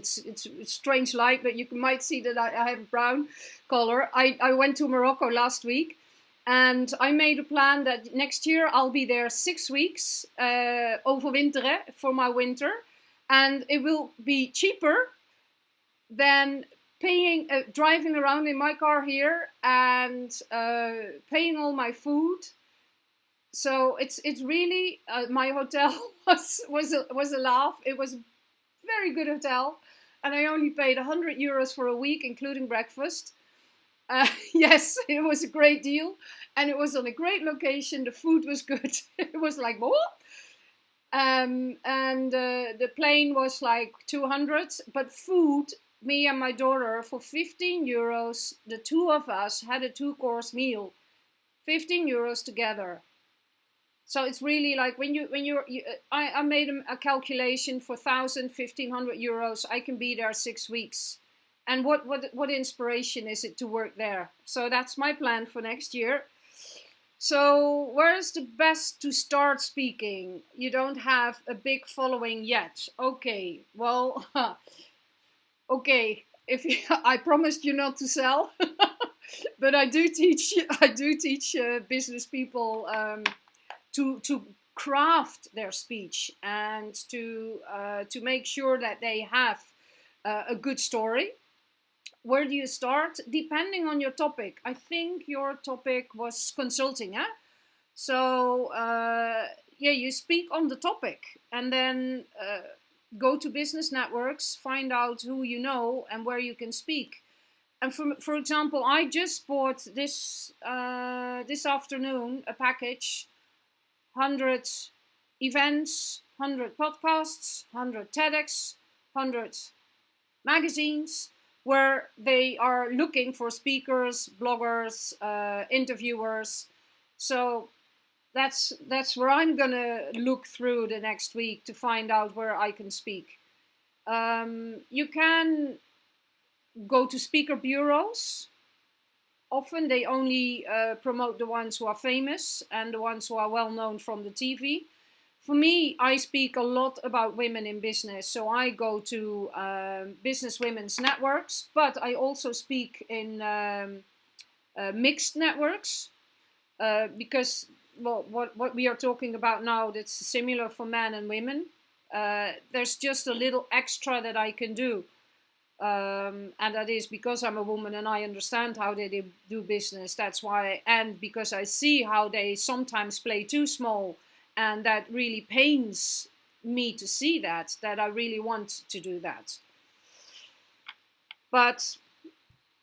strange light, but you might see that I have a brown color. I went to Morocco last week, and I made a plan that next year I'll be there 6 weeks, overwinteren, for my winter, and it will be cheaper than paying, driving around in my car here and paying all my food. So it's really my hotel was a laugh. It was a very good hotel, and I only paid €100 for a week, including breakfast. Yes, it was a great deal, and it was on a great location. The food was good. It was like what? And the plane was like 200, but food. Me and my daughter, for €15, the two of us had a 2-course meal, €15 together. So it's really like I made a calculation for €1,500. I can be there 6 weeks. And what inspiration is it to work there? So that's my plan for next year. So where's the best to start speaking? You don't have a big following yet. Okay, well, okay. I promised you not to sell, but I do teach business people to craft their speech and to make sure that they have a good story. Where do you start? Depending on your topic. I think your topic was consulting, eh? So yeah, you speak on the topic, and then go to business networks, find out who you know and where you can speak. And for example, I just bought this afternoon a package, 100 events, 100 podcasts, 100 TEDx, 100 magazines, where they are looking for speakers, bloggers, interviewers. So that's where I'm gonna look through the next week to find out where I can speak. You can go to speaker bureaus. Often they only promote the ones who are famous and the ones who are well known from the TV. For me, I speak a lot about women in business, so I go to businesswomen's networks, but I also speak in mixed networks because, well, what we are talking about now, that's similar for men and women. There's just a little extra that I can do, and that is because I'm a woman and I understand how they do business. That's why, and because I see how they sometimes play too small. And that really pains me to see that I really want to do that. But,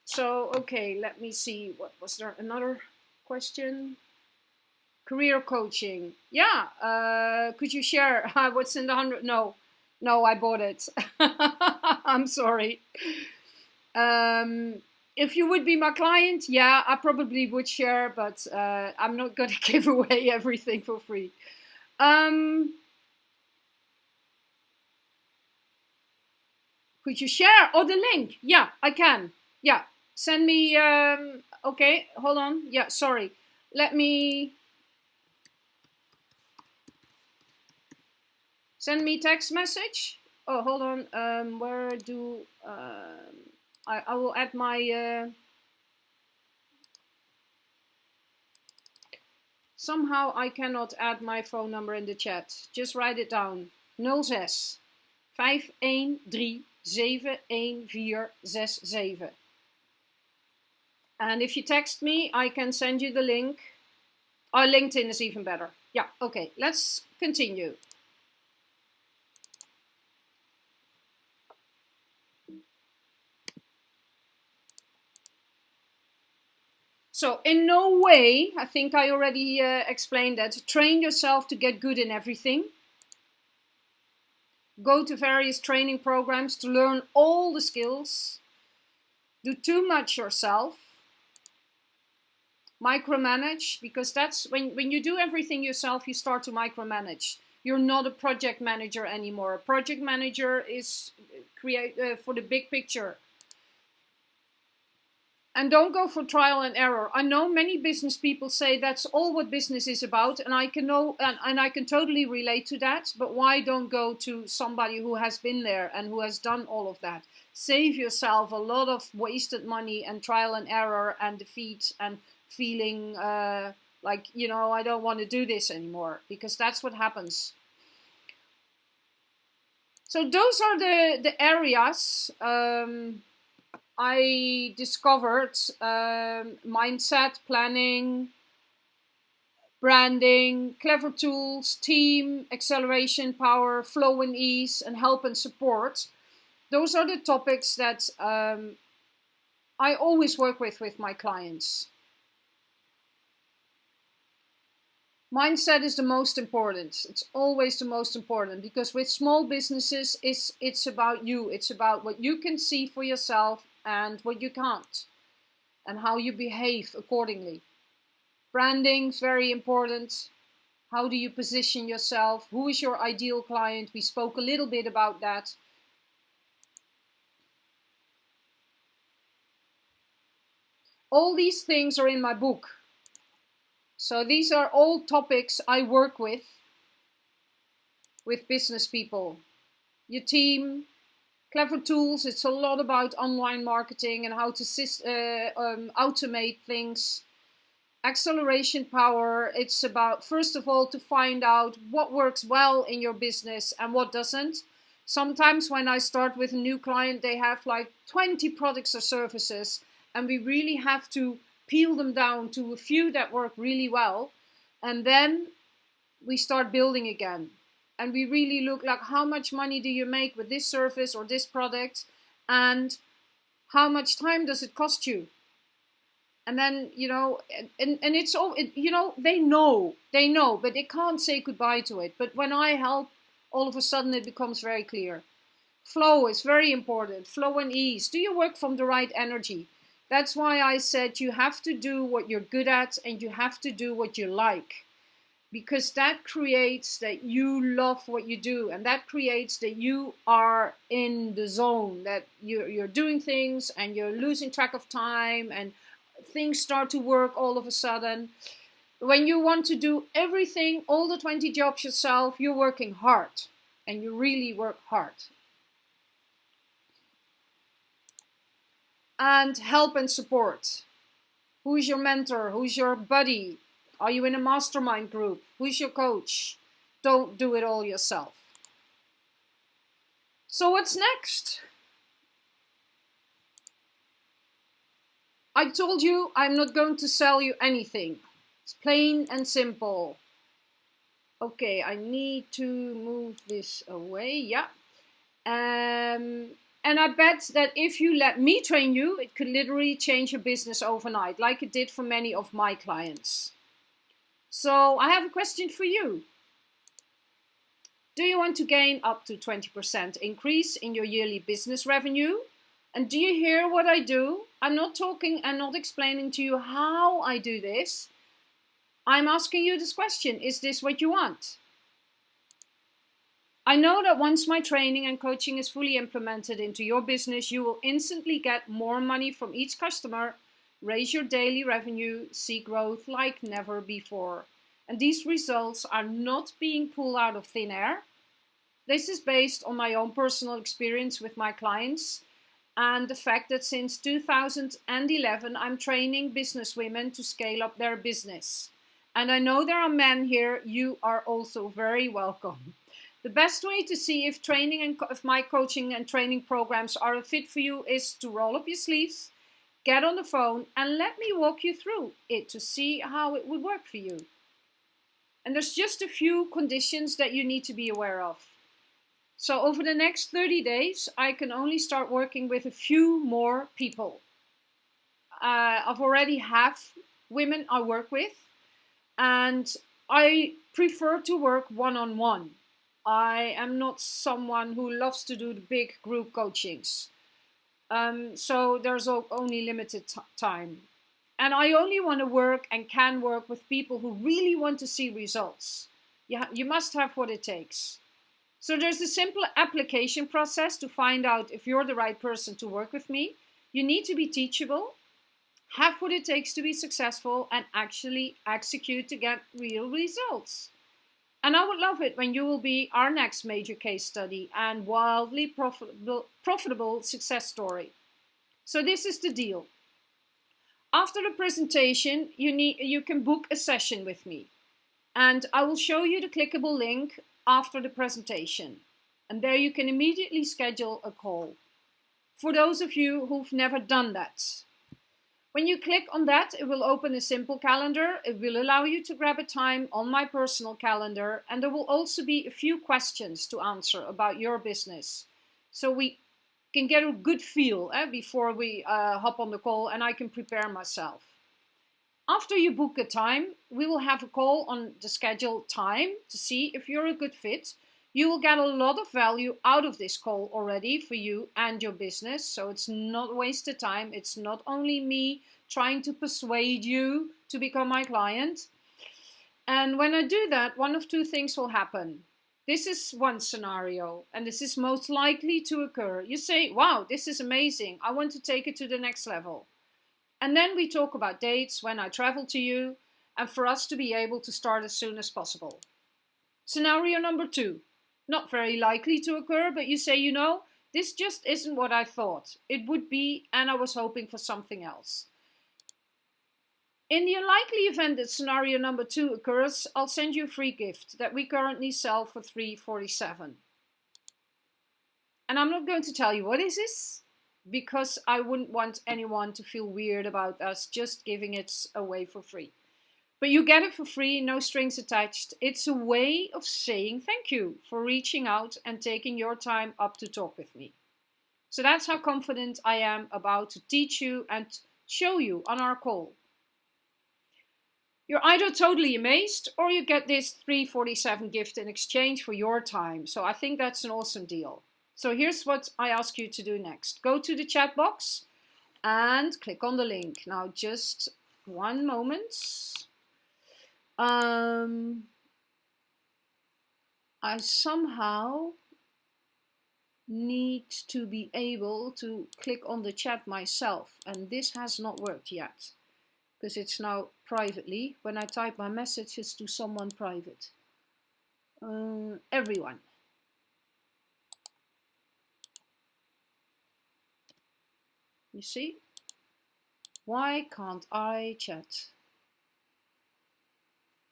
so, okay, let me see. What was there? Another question? Career coaching. Yeah, could you share what's in the 100? No, I bought it. I'm sorry. If you would be my client, yeah, I probably would share, but I'm not going to give away everything for free. Could you share? Oh, the link. Yeah, I can. Yeah, send me. Okay, hold on. Yeah, sorry. Let me. Send me text message. Oh, hold on. Where do I will add my. Somehow I cannot add my phone number in the chat. Just write it down. 06 513-714-67. And if you text me, I can send you the link. Oh, LinkedIn is even better. Yeah, okay, let's continue. So in no way, I think I already explained that, train yourself to get good in everything. Go to various training programs to learn all the skills. Do too much yourself. Micromanage, because that's when you do everything yourself, you start to micromanage. You're not a project manager anymore. A project manager is for the big picture. And don't go for trial and error. I know many business people say that's all what business is about, and I can totally relate to that. But why don't go to somebody who has been there and who has done all of that? Save yourself a lot of wasted money and trial and error and defeat and feeling like, I don't want to do this anymore, because that's what happens. So those are the areas I discovered: mindset, planning, branding, clever tools, team, acceleration, power, flow and ease, and help and support. Those are the topics that I always work with my clients. Mindset is the most important. It's always the most important, because with small businesses, it's about you. It's about what you can see for yourself and what you can't, and how you behave accordingly. Branding is very important. How do you position yourself? Who is your ideal client? We spoke a little bit about that. All these things are in my book. So these are all topics I work with business people. Your team, clever tools. It's a lot about online marketing and how to automate things. Acceleration power. It's about, first of all, to find out what works well in your business and what doesn't. Sometimes when I start with a new client, they have like 20 products or services, and we really have to peel them down to a few that work really well. And then we start building again. And we really look like, how much money do you make with this service or this product? And how much time does it cost you? And then, and it's all, they know, but they can't say goodbye to it. But when I help, all of a sudden it becomes very clear. Flow is very important. Flow and ease. Do you work from the right energy? That's why I said you have to do what you're good at, and you have to do what you like. Because that creates that you love what you do, and that creates that you are in the zone, that you're doing things and you're losing track of time, and things start to work all of a sudden. When you want to do everything, all the 20 jobs yourself, you're working hard, and you really work hard. And help and support. Who's your mentor? Who's your buddy? Are you in a mastermind group? Who's your coach? Don't do it all yourself. So what's next? I told you I'm not going to sell you anything. It's plain and simple. Okay, I need to move this away. Yeah. And I bet that if you let me train you, it could literally change your business overnight, like it did for many of my clients. So I have a question for you. Do you want to gain up to 20% increase in your yearly business revenue? And do you hear what I do? I'm not talking and not explaining to you how I do this. I'm asking you this question. Is this what you want? I know that once my training and coaching is fully implemented into your business, you will instantly get more money from each customer, raise your daily revenue, see growth like never before. And these results are not being pulled out of thin air. This is based on my own personal experience with my clients, and the fact that since 2011 I'm training businesswomen to scale up their business. And I know there are men here, you are also very welcome. The best way to see if if my coaching and training programs are a fit for you is to roll up your sleeves, get on the phone, and let me walk you through it to see how it would work for you. And there's just a few conditions that you need to be aware of. So over the next 30 days, I can only start working with a few more people. I've already have women I work with, and I prefer to work one-on-one. I am not someone who loves to do the big group coachings. So there's only limited time. And I only want to work and can work with people who really want to see results. You must have what it takes. So there's a simple application process to find out if you're the right person to work with me. You need to be teachable, have what it takes to be successful, and actually execute to get real results. And I would love it when you will be our next major case study and wildly profitable success story. So this is the deal. After the presentation, you can book a session with me. And I will show you the clickable link after the presentation. And there you can immediately schedule a call. For those of you who've never done that, when you click on that, it will open a simple calendar. It will allow you to grab a time on my personal calendar, and there will also be a few questions to answer about your business. So we can get a good feel before we hop on the call, and I can prepare myself. After you book a time, we will have a call on the scheduled time to see if you're a good fit. You will get a lot of value out of this call already for you and your business. So it's not wasted time. It's not only me trying to persuade you to become my client. And when I do that, one of two things will happen. This is one scenario, and this is most likely to occur. You say, wow, this is amazing. I want to take it to the next level. And then we talk about dates when I travel to you and for us to be able to start as soon as possible. Scenario number 2. Not very likely to occur, but you say, this just isn't what I thought it would be, and I was hoping for something else. In the unlikely event that scenario number 2 occurs, I'll send you a free gift that we currently sell for $347. And I'm not going to tell you what this is, because I wouldn't want anyone to feel weird about us just giving it away for free. But you get it for free, no strings attached. It's a way of saying thank you for reaching out and taking your time up to talk with me. So that's how confident I am about to teach you and show you on our call. You're either totally amazed or you get this $347 gift in exchange for your time. So I think that's an awesome deal. So here's what I ask you to do next. Go to the chat box and click on the link. Now just one moment. I somehow need to be able to click on the chat myself, and this has not worked yet because it's now privately when I type my messages to someone private. Everyone. You see? Why can't I chat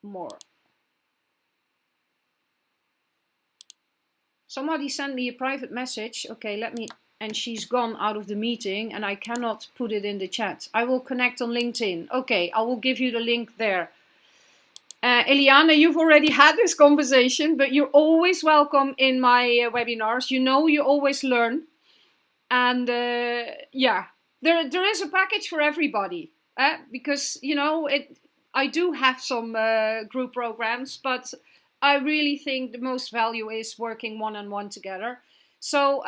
more? Somebody sent me a private message. Okay, and she's gone out of the meeting and I cannot put it in the chat. I will connect on LinkedIn. Okay, I will give you the link there. Eliana, you've already had this conversation, but you're always welcome in my webinars. You always learn. And yeah, there is a package for everybody. Because, I do have some group programs, but I really think the most value is working one-on-one together. So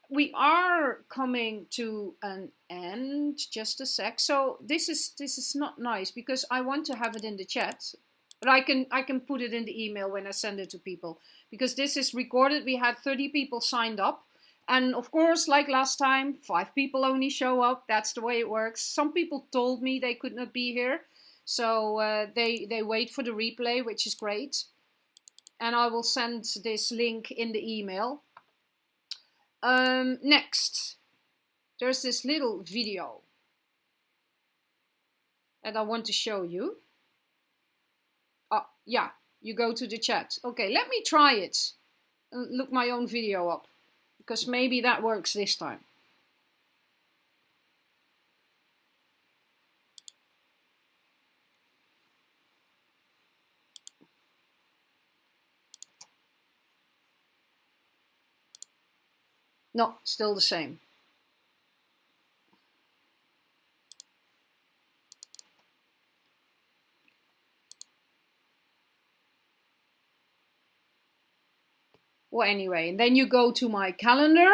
we are coming to an end. Just a sec. So this is not nice because I want to have it in the chat, but I can put it in the email when I send it to people because this is recorded. We had 30 people signed up. And of course, like last time, 5 people only show up. That's the way it works. Some people told me they could not be here. So they wait for the replay, which is great. And I will send this link in the email. Next, there's this little video that I want to show you. Oh, yeah, you go to the chat. Okay, let me try it. look my own video up, because maybe that works this time. No, still the same. Well, anyway, and then you go to my calendar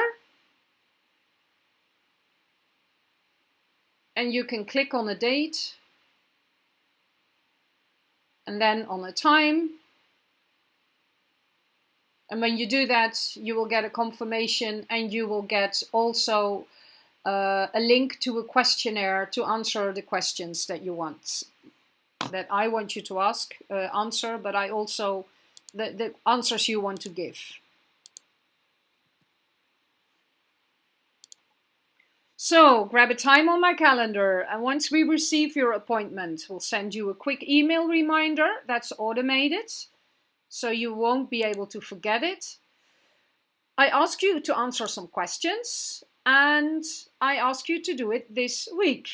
and you can click on a date and then on a time. And when you do that, you will get a confirmation, and you will get also a link to a questionnaire to answer the questions that you want, that I want you to answer, but I also, the answers you want to give. So grab a time on my calendar, and once we receive your appointment, we'll send you a quick email reminder that's automated, so you won't be able to forget it. I ask you to answer some questions, and I ask you to do it this week.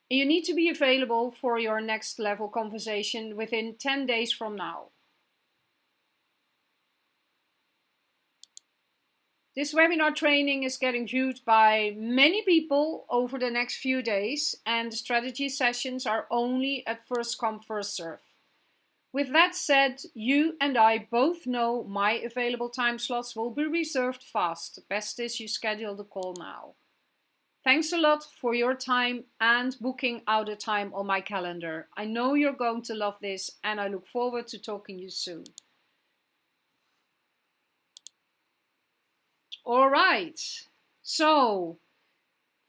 You need to be available for your next level conversation within 10 days from now. This webinar training is getting viewed by many people over the next few days, and the strategy sessions are only at first come, first serve. With that said, you and I both know my available time slots will be reserved fast. The best is you schedule the call now. Thanks a lot for your time and booking out a time on my calendar. I know you're going to love this, and I look forward to talking to you soon. All right, so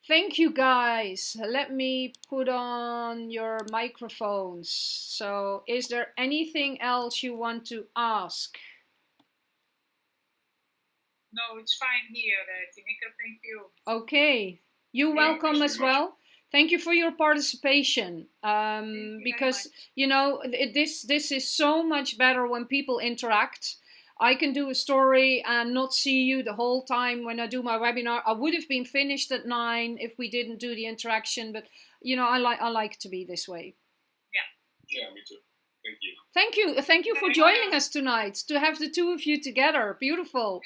thank you guys. Let me put on your microphones. So is there anything else you want to ask? No, it's fine here, Tineke. Thank you. Okay, you're welcome as well. Thank you for your participation. Because you know, this is so much better when people interact. I can do a story and not see you the whole time when I do my webinar. I would have been finished at 9 if we didn't do the interaction, but you know, I like to be this way. Yeah, me too. Thank you. Thank you for joining us tonight, to have the two of you together. Beautiful.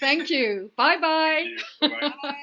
Thank you. Bye-bye. Bye.